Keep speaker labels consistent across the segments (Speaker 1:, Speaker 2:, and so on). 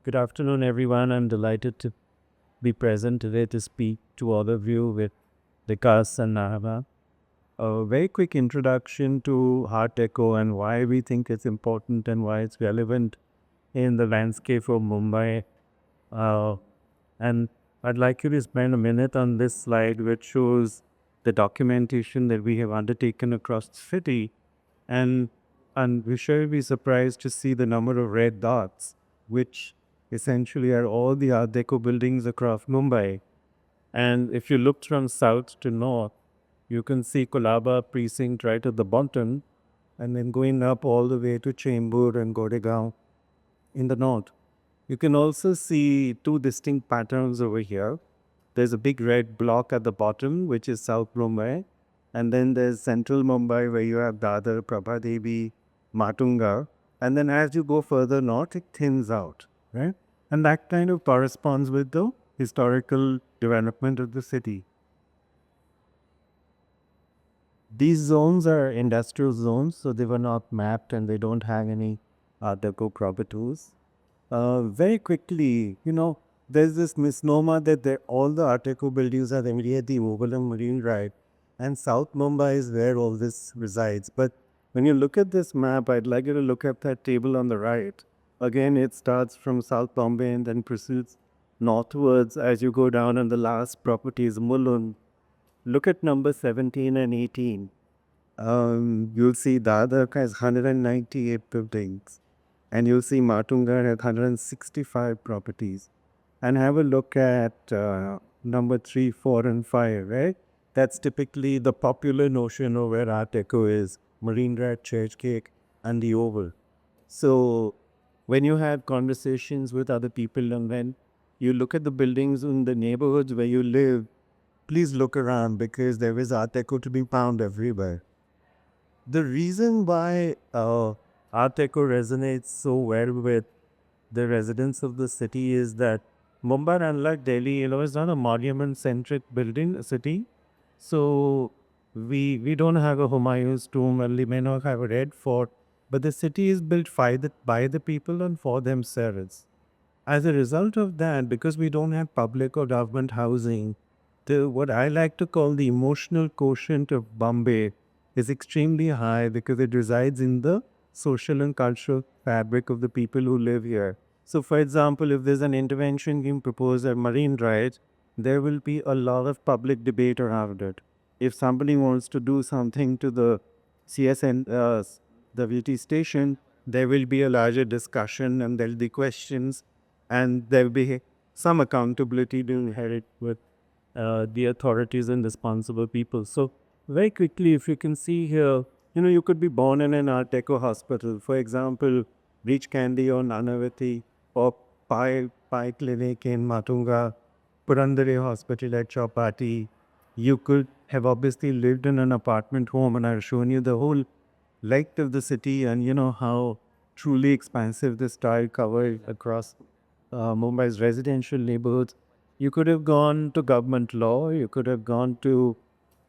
Speaker 1: Good afternoon, everyone. I'm delighted to be present today to speak to all of you with Vikas and Aahana. A very quick introduction to Art Deco and why we think it's important and why it's relevant in the landscape of Mumbai. Uh, and I'd like you to spend a minute on this slide, which shows the documentation that we have undertaken across the city. And, and we should be surprised to see the number of red dots, which essentially are all the Art Deco buildings across Mumbai. And if you look from south to north, you can see Kolaba precinct right at the bottom, and then going up all the way to Chembur and Goregaon in the north. You can also see two distinct patterns over here. There's a big red block at the bottom, which is South Mumbai. And then there's Central Mumbai, where you have Dadar, Prabhadevi, Matunga. And then as you go further north, it thins out, right? And that kind of corresponds with the historical development of the city. These zones are industrial zones, so they were not mapped and they don't have any Art Deco properties. Very quickly, there's this misnomer that all the Art Deco buildings are immediately overlooking Marine Drive, and South Mumbai is where all this resides. But when you look at this map, I'd like you to look at that table on the right. Again, it starts from South Bombay and then proceeds northwards as you go down, and the last property is Mulund. Look at number 17 and 18. You'll see Dadar has 198 buildings, and you'll see Matunga has 165 properties. And have a look at number 3, 4, and 5, right? That's typically the popular notion of where Art Deco is, Marine Drive, Churchgate, and the Oval. So when you have conversations with other people and then you look at the buildings in the neighborhoods where you live, please look around because there is Art Deco to be found everywhere. The reason why Art Deco resonates so well with the residents of the city is that Mumbai, unlike Delhi, is not a monument-centric building city. So we don't have a Humayun's tomb, and we may not have a red fort, but the city is built by the people and for themselves. As a result of that, because we don't have public or government housing, what I like to call the emotional quotient of Bombay is extremely high because it resides in the social and cultural fabric of the people who live here. So, for example, if there's an intervention being proposed at Marine Drive, there will be a lot of public debate around it. If somebody wants to do something to the CSN, the VT station, there will be a larger discussion and there'll be questions, and there'll be some accountability to inherit with the authorities and responsible people. So very quickly, if you can see here, you could be born in an Art Deco hospital. For example, Beach Candy or Nanavati or Pi Clinic in Matunga, Purandare Hospital at Chowpatty. You could have obviously lived in an apartment home, and I've shown you the whole length of the city and how truly expansive this tile covered across Mumbai's residential neighborhoods. You could have gone to government law. You could have gone to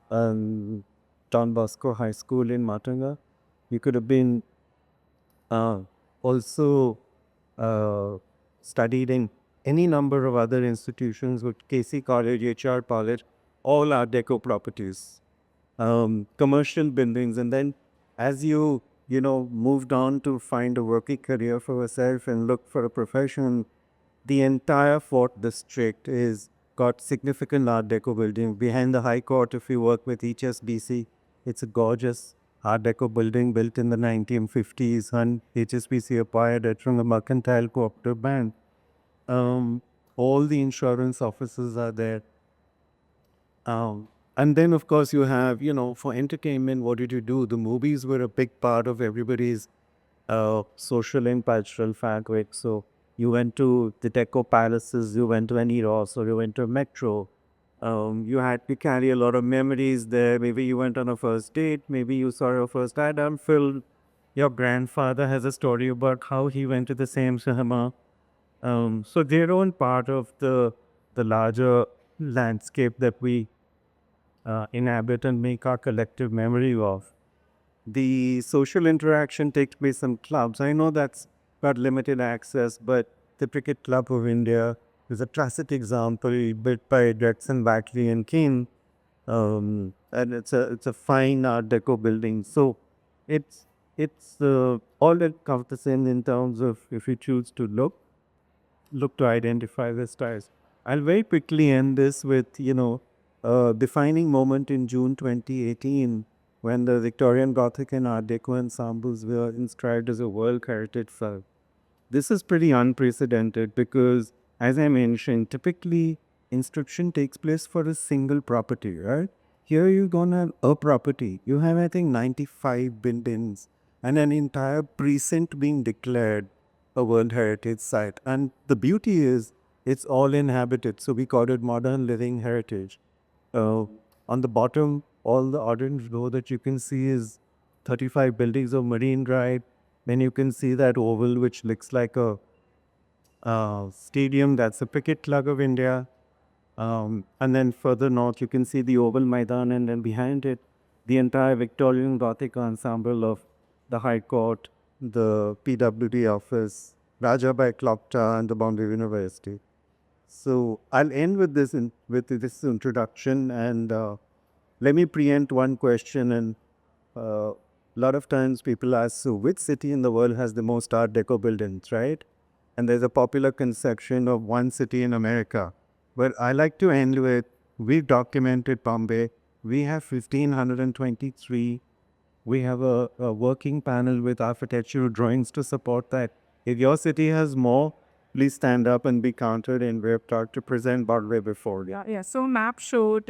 Speaker 1: um, Don Bosco High School in Matunga. You could have been also studied in any number of other institutions with KC College, HR College, all Art Deco properties, commercial buildings. And then as you moved on to find a working career for yourself and look for a profession, the entire Fort District is got significant Art Deco building. Behind the High Court, if you work with HSBC, it's a gorgeous Art Deco building built in the 1950s, and HSBC acquired it from the Mercantile Cooperative Bank. All the insurance offices are there. And then, of course, you have, for entertainment, what did you do? The movies were a big part of everybody's social and cultural fabric. So you went to the Deco Palaces, you went to any Ross, or you went to Metro. You had to carry a lot of memories there. Maybe you went on a first date. Maybe you saw your first Adam film. Your grandfather has a story about how he went to the same cinema. So they're all part of the larger landscape that we inhabit and make our collective memory of. The social interaction takes place in clubs. I know that's got limited access, but the Cricket Club of India is a classic example built by Jackson, Backley and Keane. And it's a fine Art Deco building. So it's it's all encompassing in terms of if you choose to look to identify the styles. I'll very quickly end this with a defining moment in June 2018 when the Victorian Gothic and Art Deco ensembles were inscribed as a World Heritage Site. This is pretty unprecedented because, as I mentioned, typically inscription takes place for a single property, right? Here you don't have a property. You have, I think, 95 buildings and an entire precinct being declared a World Heritage Site. And the beauty is it's all inhabited. So we call it modern living heritage. Uh, on the bottom, all the orange row that you can see is 35 buildings of Marine Drive. Then you can see that oval, which looks like a stadium. That's the Cricket Club of India. And then further north, you can see the Oval Maidan, and then behind it, the entire Victorian Gothic ensemble of the High Court, the PWD office, Rajabai Clock Tower, and the Bombay University. So I'll end with this introduction, and let me preempt one question. And a lot of times people ask, so which city in the world has the most Art Deco buildings, right? And there's a popular conception of one city in America. But I like to end with, we've documented Bombay. We have 1,523. We have a working panel with architectural drawings to support that. If your city has more, please stand up and be counted, and we've talked to present Broadway before.
Speaker 2: Yeah. So map showed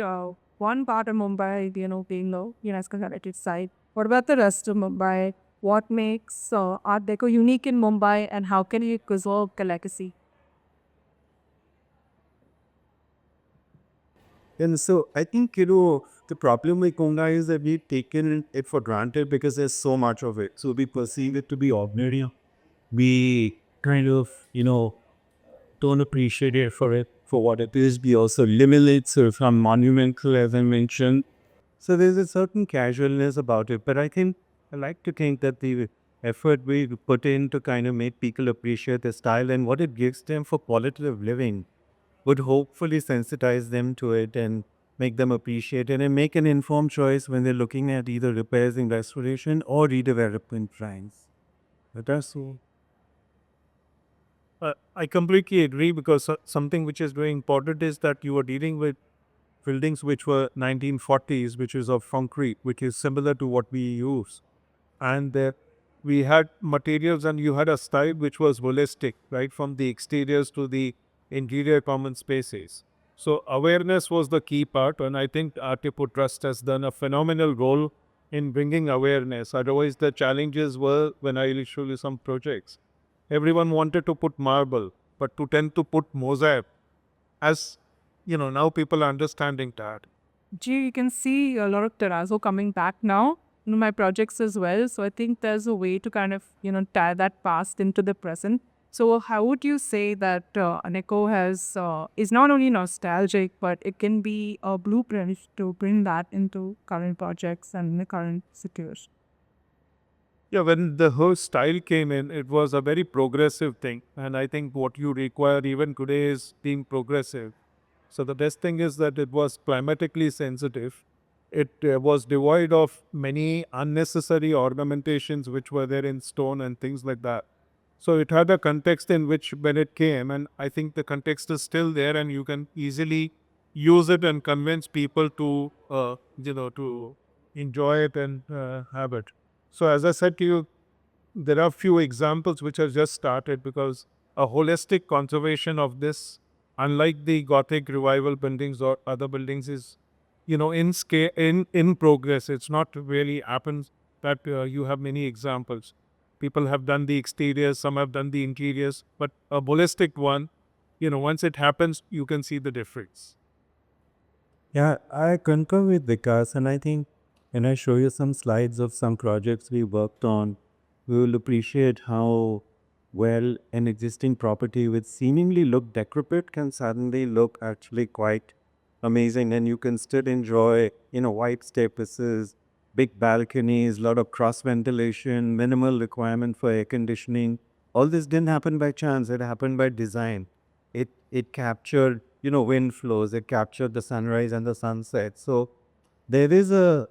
Speaker 2: one part of Mumbai, being the UNESCO heritage site. What about the rest of Mumbai? What makes Art Deco unique in Mumbai, and how can we preserve the legacy?
Speaker 1: And so I think, the problem with Konga is that we've taken it for granted because there's so much of it. So we perceive it to be ordinary. We kind of, don't appreciate it for what it is. We also limit it sort of from monumental, as I mentioned. So there's a certain casualness about it. But I like to think that the effort we put in to kind of make people appreciate the style and what it gives them for quality of living would hopefully sensitize them to it and make them appreciate it and make an informed choice when they're looking at either repairs and restoration or redevelopment plans. But that's all.
Speaker 3: I completely agree because something which is very important is that you are dealing with buildings which were 1940s, which is of concrete, which is similar to what we use. And we had materials and you had a style which was holistic, right, from the exteriors to the interior common spaces. So awareness was the key part, and I think Artipo Trust has done a phenomenal role in bringing awareness. Otherwise, the challenges were when I will show you some projects. Everyone wanted to put marble, but to tend to put mosaic, as now people are understanding that.
Speaker 2: Gee, you can see a lot of terrazzo coming back now in my projects as well. So I think there's a way to kind of, tie that past into the present. So how would you say that Aneco is not only nostalgic, but it can be a blueprint to bring that into current projects and the current situation?
Speaker 3: Yeah, when the whole style came in, it was a very progressive thing. And I think what you require even today is being progressive. So the best thing is that it was climatically sensitive. It was devoid of many unnecessary ornamentations which were there in stone and things like that. So it had a context in which when it came, and I think the context is still there, and you can easily use it and convince people to enjoy it and have it. So as I said to you, there are few examples which have just started because a holistic conservation of this, unlike the Gothic revival buildings or other buildings, is in scale in progress. It's not really happens that you have many examples. People have done the exteriors, some have done the interiors, but a holistic one, once it happens, you can see the difference.
Speaker 1: Yeah, I concur with Vikas, and I think when I show you some slides of some projects we worked on, we will appreciate how well an existing property which seemingly look decrepit can suddenly look actually quite amazing, and you can still enjoy, white staircases, big balconies, lot of cross ventilation, minimal requirement for air conditioning. All this didn't happen by chance. It happened by design. It captured, wind flows. It captured the sunrise and the sunset. So there is a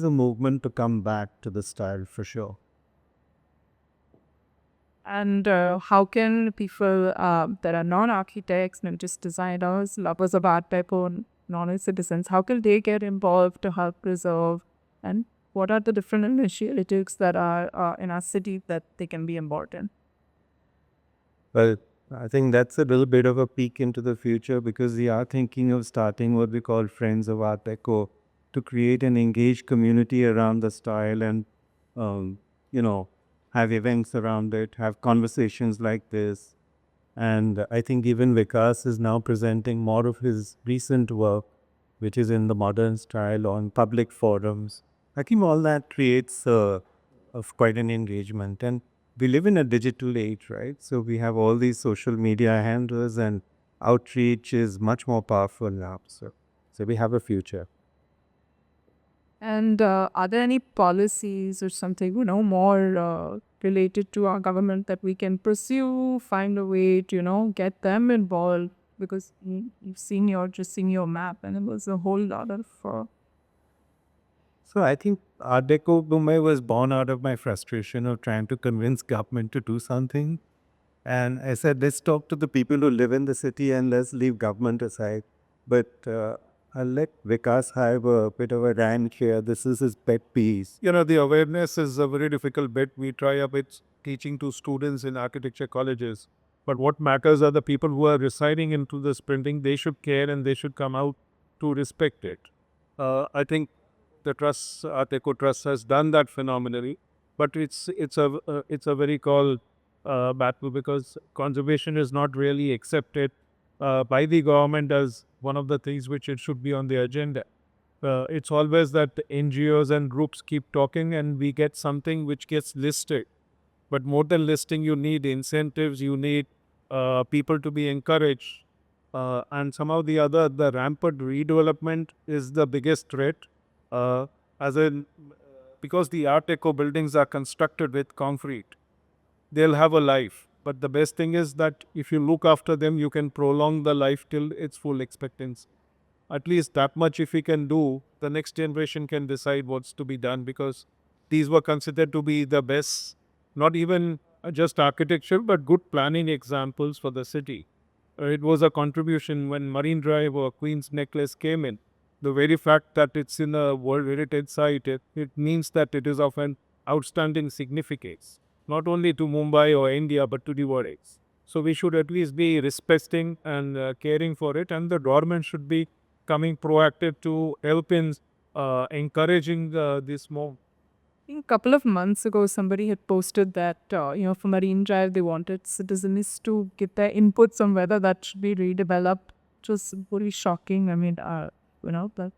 Speaker 1: movement to come back to the style for sure.
Speaker 2: And how can people that are non-architects, not just designers, lovers of art deco, non-citizens, how can they get involved to help preserve? And what are the different initiatives that are in our city that they can be involved in?
Speaker 1: Well, I think that's a little bit of a peek into the future because we are thinking of starting what we call Friends of Art Deco to create an engaged community around the style and, um, you know, have events around it, have conversations like this. And I think even Vikas is now presenting more of his recent work, which is in the modern style on public forums. I think all that creates of quite an engagement. And we live in a digital age, right? So we have all these social media handles and outreach is much more powerful now. So we have a future.
Speaker 2: And are there any policies or something, more related to our government that we can pursue, find a way to, get them involved? Because you've seen just seen your map, and it was a whole lot of.
Speaker 1: So I think Art Deco Mumbai was born out of my frustration of trying to convince government to do something. And I said, let's talk to the people who live in the city and let's leave government aside. But I'll let Vikas have a bit of a rant here. This is his pet piece.
Speaker 3: The awareness is a very difficult bit. We try a bit teaching to students in architecture colleges. But what matters are the people who are residing into this printing. They should care and they should come out to respect it. I think the trust, Art Deco Trust, has done that phenomenally. But it's a very called battle because conservation is not really accepted by the government as one of the things which it should be on the agenda. It's always that the NGOs and groups keep talking and we get something which gets listed. But more than listing, you need incentives, you need people to be encouraged. And somehow the rampant redevelopment is the biggest threat. Uh, as in, because the Art Deco buildings are constructed with concrete, they'll have a life. But the best thing is that if you look after them, you can prolong the life till its full expectancy. At least that much if we can do, the next generation can decide what's to be done because these were considered to be the best, not even just architecture, but good planning examples for the city. It was a contribution when Marine Drive or Queen's Necklace came in. The very fact that it's in a World Heritage Site, it means that it is of an outstanding significance, not only to Mumbai or India, but to the world. So we should at least be respecting and caring for it, and the government should be coming proactive to help in encouraging this more.
Speaker 2: I think a couple of months ago, somebody had posted that, for Marine Drive, they wanted citizens to give their inputs on whether that should be redeveloped. It was really shocking. I mean, that.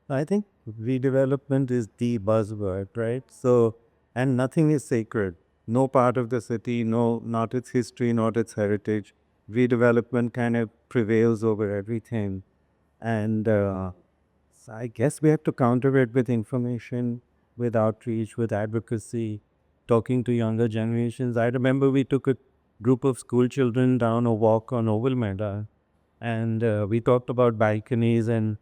Speaker 1: I think redevelopment is the buzzword, right? So, and nothing is sacred. No part of the city, no, not its history, not its heritage. Redevelopment kind of prevails over everything. And so I guess we have to counter it with information, with outreach, with advocacy, talking to younger generations. I remember we took a group of school children down a walk on Oval Meadow, and we talked about balconies. And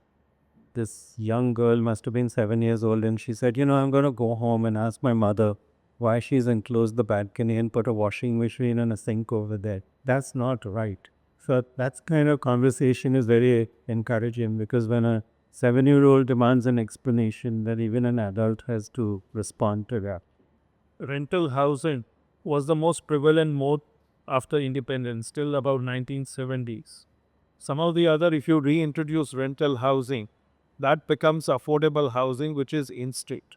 Speaker 1: this young girl must have been 7 years old, and she said, I'm going to go home and ask my mother why she's enclosed the balcony and put a washing machine and a sink over there. That's not right. So that's kind of conversation is very encouraging because when a 7-year-old demands an explanation, then even an adult has to respond to that.
Speaker 3: Rental housing was the most prevalent mode after independence, till about 1970s. Somehow the other, if you reintroduce rental housing, that becomes affordable housing, which is in street.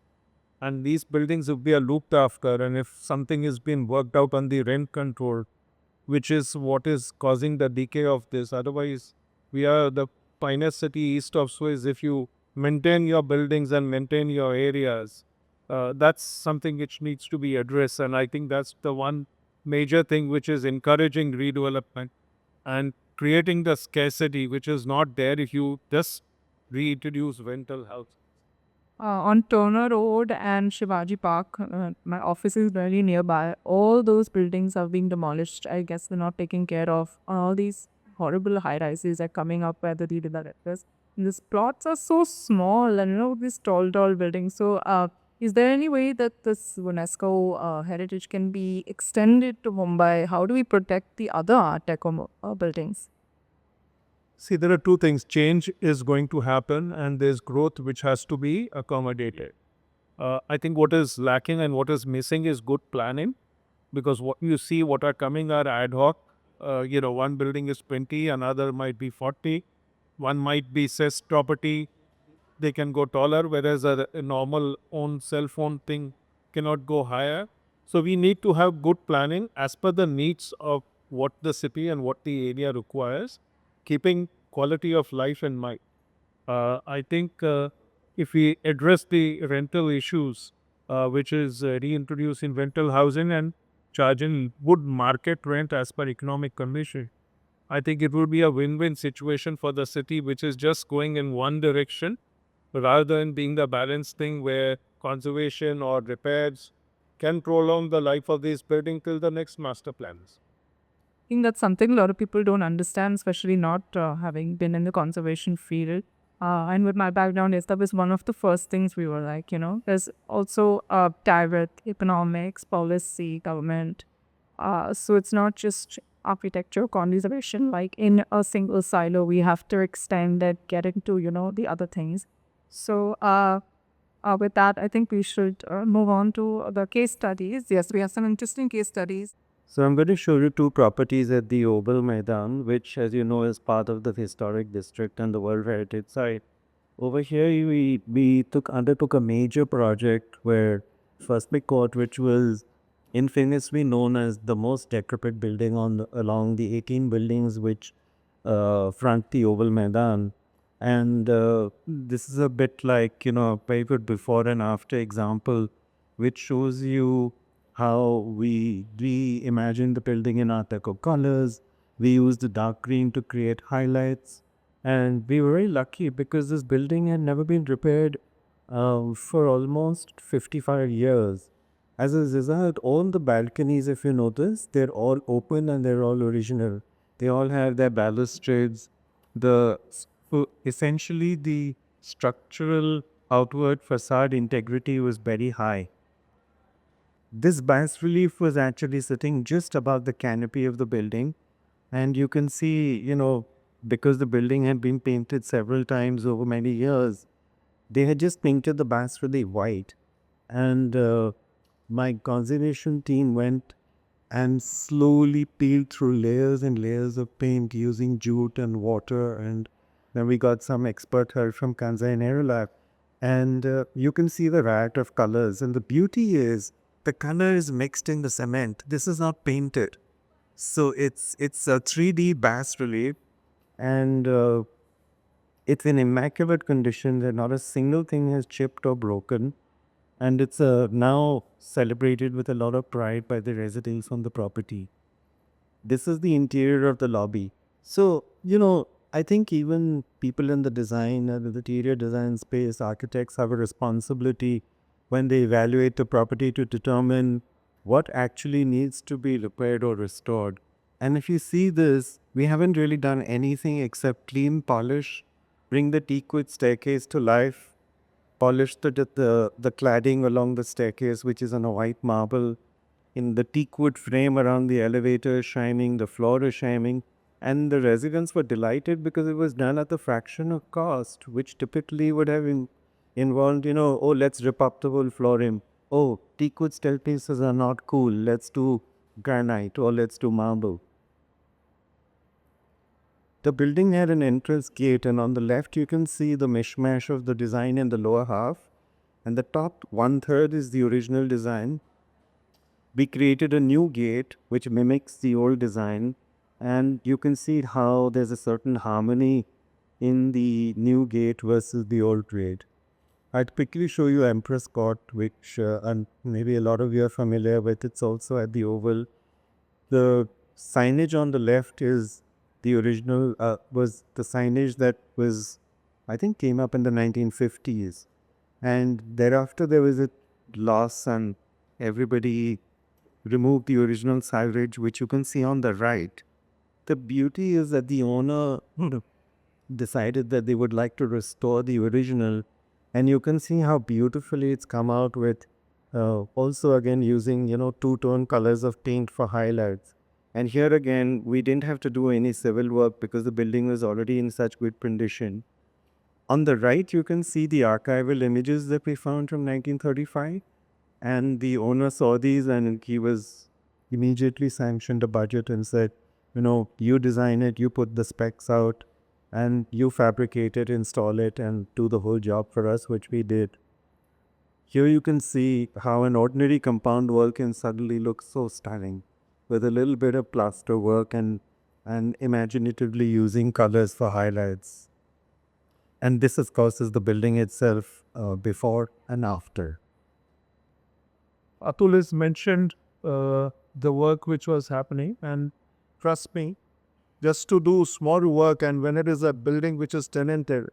Speaker 3: And these buildings, if they are looked after, and if something is being worked out on the rent control, which is what is causing the decay of this. Otherwise, we are the finest city east of Suez. If you maintain your buildings and maintain your areas, that's something which needs to be addressed. And I think that's the one major thing which is encouraging redevelopment and creating the scarcity which is not there if you just reintroduce rental houses.
Speaker 2: On Turner Road and Shivaji Park, my office is very nearby. All those buildings are being demolished. I guess they're not taking care of. All these horrible high rises are coming up by the redevelopers. These plots are so small, and these tall buildings. So, is there any way that this UNESCO heritage can be extended to Mumbai? How do we protect the other Art Deco buildings?
Speaker 3: See, there are two things. Change is going to happen, and there's growth which has to be accommodated. I think what is lacking and what is missing is good planning, because what you see, what are coming are ad hoc. One building is 20, another might be 40, one might be cess property, they can go taller, whereas a normal own cell phone thing cannot go higher. So we need to have good planning as per the needs of what the city and what the area requires, keeping quality of life in mind. I think if we address the rental issues, which is reintroducing rental housing and charging good market rent as per economic condition, I think it will be a win-win situation for the city, which is just going in one direction rather than being the balanced thing where conservation or repairs can prolong the life of this building till the next master plans.
Speaker 2: Think that's something a lot of people don't understand, especially not having been in the conservation field. And with my background, yes, that was one of the first things we were like, there's also tie with economics, policy, government. So it's not just architecture, conservation, like in a single silo, we have to extend it, get into, the other things. So with that, I think we should move on to the case studies. Yes, we have some interesting case studies.
Speaker 1: So I'm going to show you two properties at the Oval Maidan, which, as you know, is part of the historic district and the World Heritage Site. Over here, we undertook a major project where Firstly Court, which was infamously known as the most decrepit building along the 18 buildings which front the Oval Maidan. And this is a bit like, a very good before and after example, which shows you how we reimagined the building in Art Deco colors. We used the dark green to create highlights. And we were very lucky because this building had never been repaired for almost 55 years. As a result, all the balconies, if you notice, they're all open and they're all original. They all have their balustrades. Essentially, the structural outward facade integrity was very high. This bas relief was actually sitting just above the canopy of the building, and you can see, because the building had been painted several times over many years, they had just painted the bas relief white. And my conservation team went and slowly peeled through layers and layers of paint using jute and water. And then we got some expert help from Kanza and Aerolab. And you can see the riot of colors. And the beauty is the color is mixed in the cement. This is not painted. So it's a 3D bas relief, and it's in immaculate condition. That not a single thing has chipped or broken, and it's now celebrated with a lot of pride by the residents on the property. This is the interior of the lobby. So, I think even people in the design and the interior design space, architects have a responsibility when they evaluate the property to determine what actually needs to be repaired or restored. And if you see this, we haven't really done anything except clean, polish, bring the teakwood staircase to life, polish the cladding along the staircase, which is on a white marble. In the teakwood frame around the elevator is shining, the floor is shining, and the residents were delighted because it was done at the fraction of cost, which typically would have involved, oh, let's rip up the whole flooring. Oh, teakwood staircases are not cool. Let's do granite or let's do marble. The building had an entrance gate, and on the left you can see the mishmash of the design in the lower half, and the top one-third is the original design. We created a new gate which mimics the old design, and you can see how there's a certain harmony in the new gate versus the old gate. I'd quickly show you Empress Court, which and maybe a lot of you are familiar with. It's also at the Oval. The signage on the left is the original, was the signage that was, I think, came up in the 1950s. And thereafter, there was a loss, and everybody removed the original silage, which you can see on the right. The beauty is that the owner decided that they would like to restore the original, and you can see how beautifully it's come out with also again using two-tone colors of paint for highlights. And here again, we didn't have to do any civil work because the building was already in such good condition. On the right, you can see the archival images that we found from 1935. And the owner saw these and he was immediately sanctioned a budget and said, you design it, you put the specs out, and you fabricate it, install it, and do the whole job for us, which we did. Here you can see how an ordinary compound wall can suddenly look so stunning with a little bit of plaster work and imaginatively using colors for highlights. And this, of course, is the building itself before and after.
Speaker 3: Atul has mentioned the work which was happening, and trust me, just to do small work, and when it is a building which is tenanted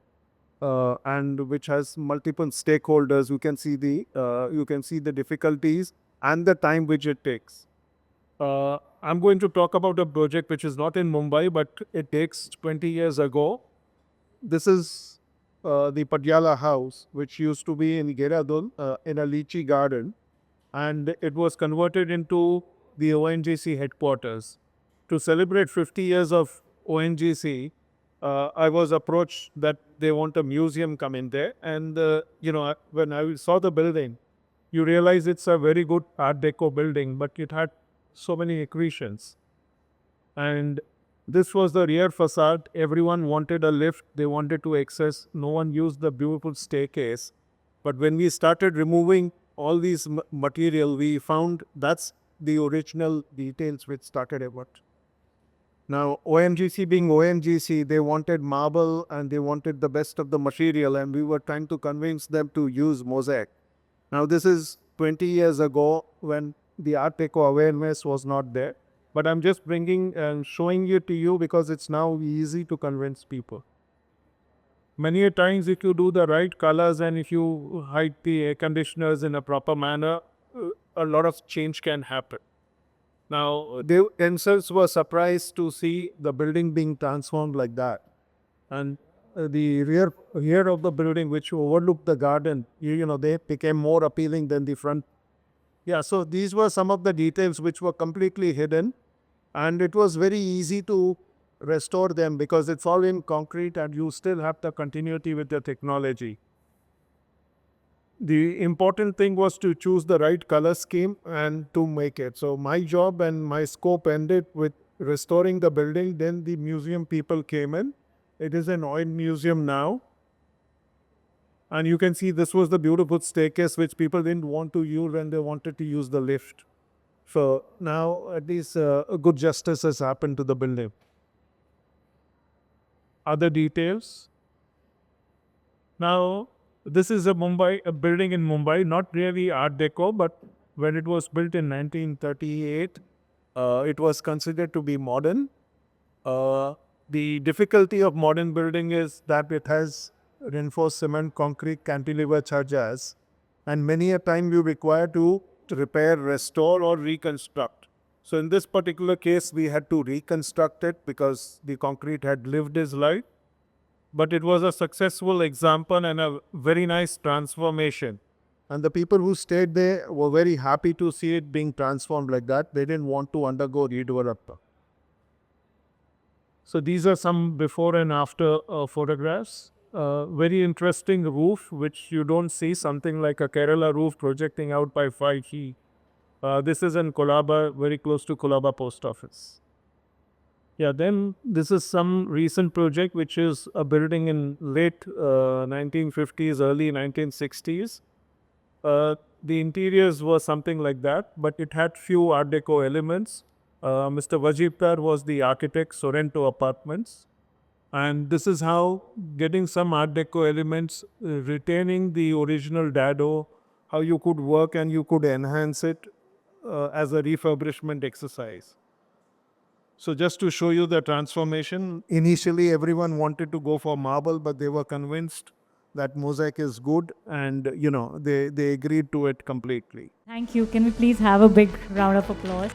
Speaker 3: and which has multiple stakeholders, you can see the difficulties and the time which it takes. I'm going to talk about a project which is not in Mumbai, but it takes 20 years ago. This is the Padyala house, which used to be in Geradun in a lychee garden, and it was converted into the ONGC headquarters. To celebrate 50 years of ONGC, I was approached that they want a museum come in there. And, when I saw the building, you realize it's a very good Art Deco building, but it had so many accretions. And this was the rear facade. Everyone wanted a lift. They wanted to access. No one used the beautiful staircase. But when we started removing all these material, we found that's the original details which started about. Now, ONGC being ONGC, they wanted marble and they wanted the best of the material, and we were trying to convince them to use mosaic. Now, this is 20 years ago when the Art Deco awareness was not there. But I'm just bringing and showing it to you because it's now easy to convince people. Many a times, if you do the right colors and if you hide the air conditioners in a proper manner, a lot of change can happen. Now, they themselves were surprised to see the building being transformed like that. And the rear of the building, which overlooked the garden, they became more appealing than the front. Yeah, so these were some of the details which were completely hidden. And it was very easy to restore them because it's all in concrete and you still have the continuity with the technology. The important thing was to choose the right color scheme and to make it. So my job and my scope ended with restoring the building. Then the museum people came in. It is an oil museum now. And you can see this was the beautiful staircase which people didn't want to use when they wanted to use the lift. So now at least a good justice has happened to the building. Other details. Now, this is a building in Mumbai, not really Art Deco, but when it was built in 1938, it was considered to be modern. The difficulty of modern building is that it has reinforced cement, concrete, cantilever charges, and many a time you require to repair, restore, or reconstruct. So in this particular case, we had to reconstruct it because the concrete had lived its life. But it was a successful example and a very nice transformation. And the people who stayed there were very happy to see it being transformed like that. They didn't want to undergo redevelopment. So these are some before and after photographs. Very interesting roof, which you don't see, something like a Kerala roof projecting out by 5 feet. This is in Colaba, very close to Colaba Post Office. Yeah, then this is some recent project, which is a building in late 1950s, early 1960s. The interiors were something like that, but it had few Art Deco elements. Mr. Wajibkar was the architect, Sorrento Apartments. And this is how getting some Art Deco elements, retaining the original dado, how you could work and you could enhance it as a refurbishment exercise. So just to show you the transformation, initially everyone wanted to go for marble, but they were convinced that mosaic is good, and they agreed to it completely.
Speaker 4: Thank you. Can we please have a big round of applause?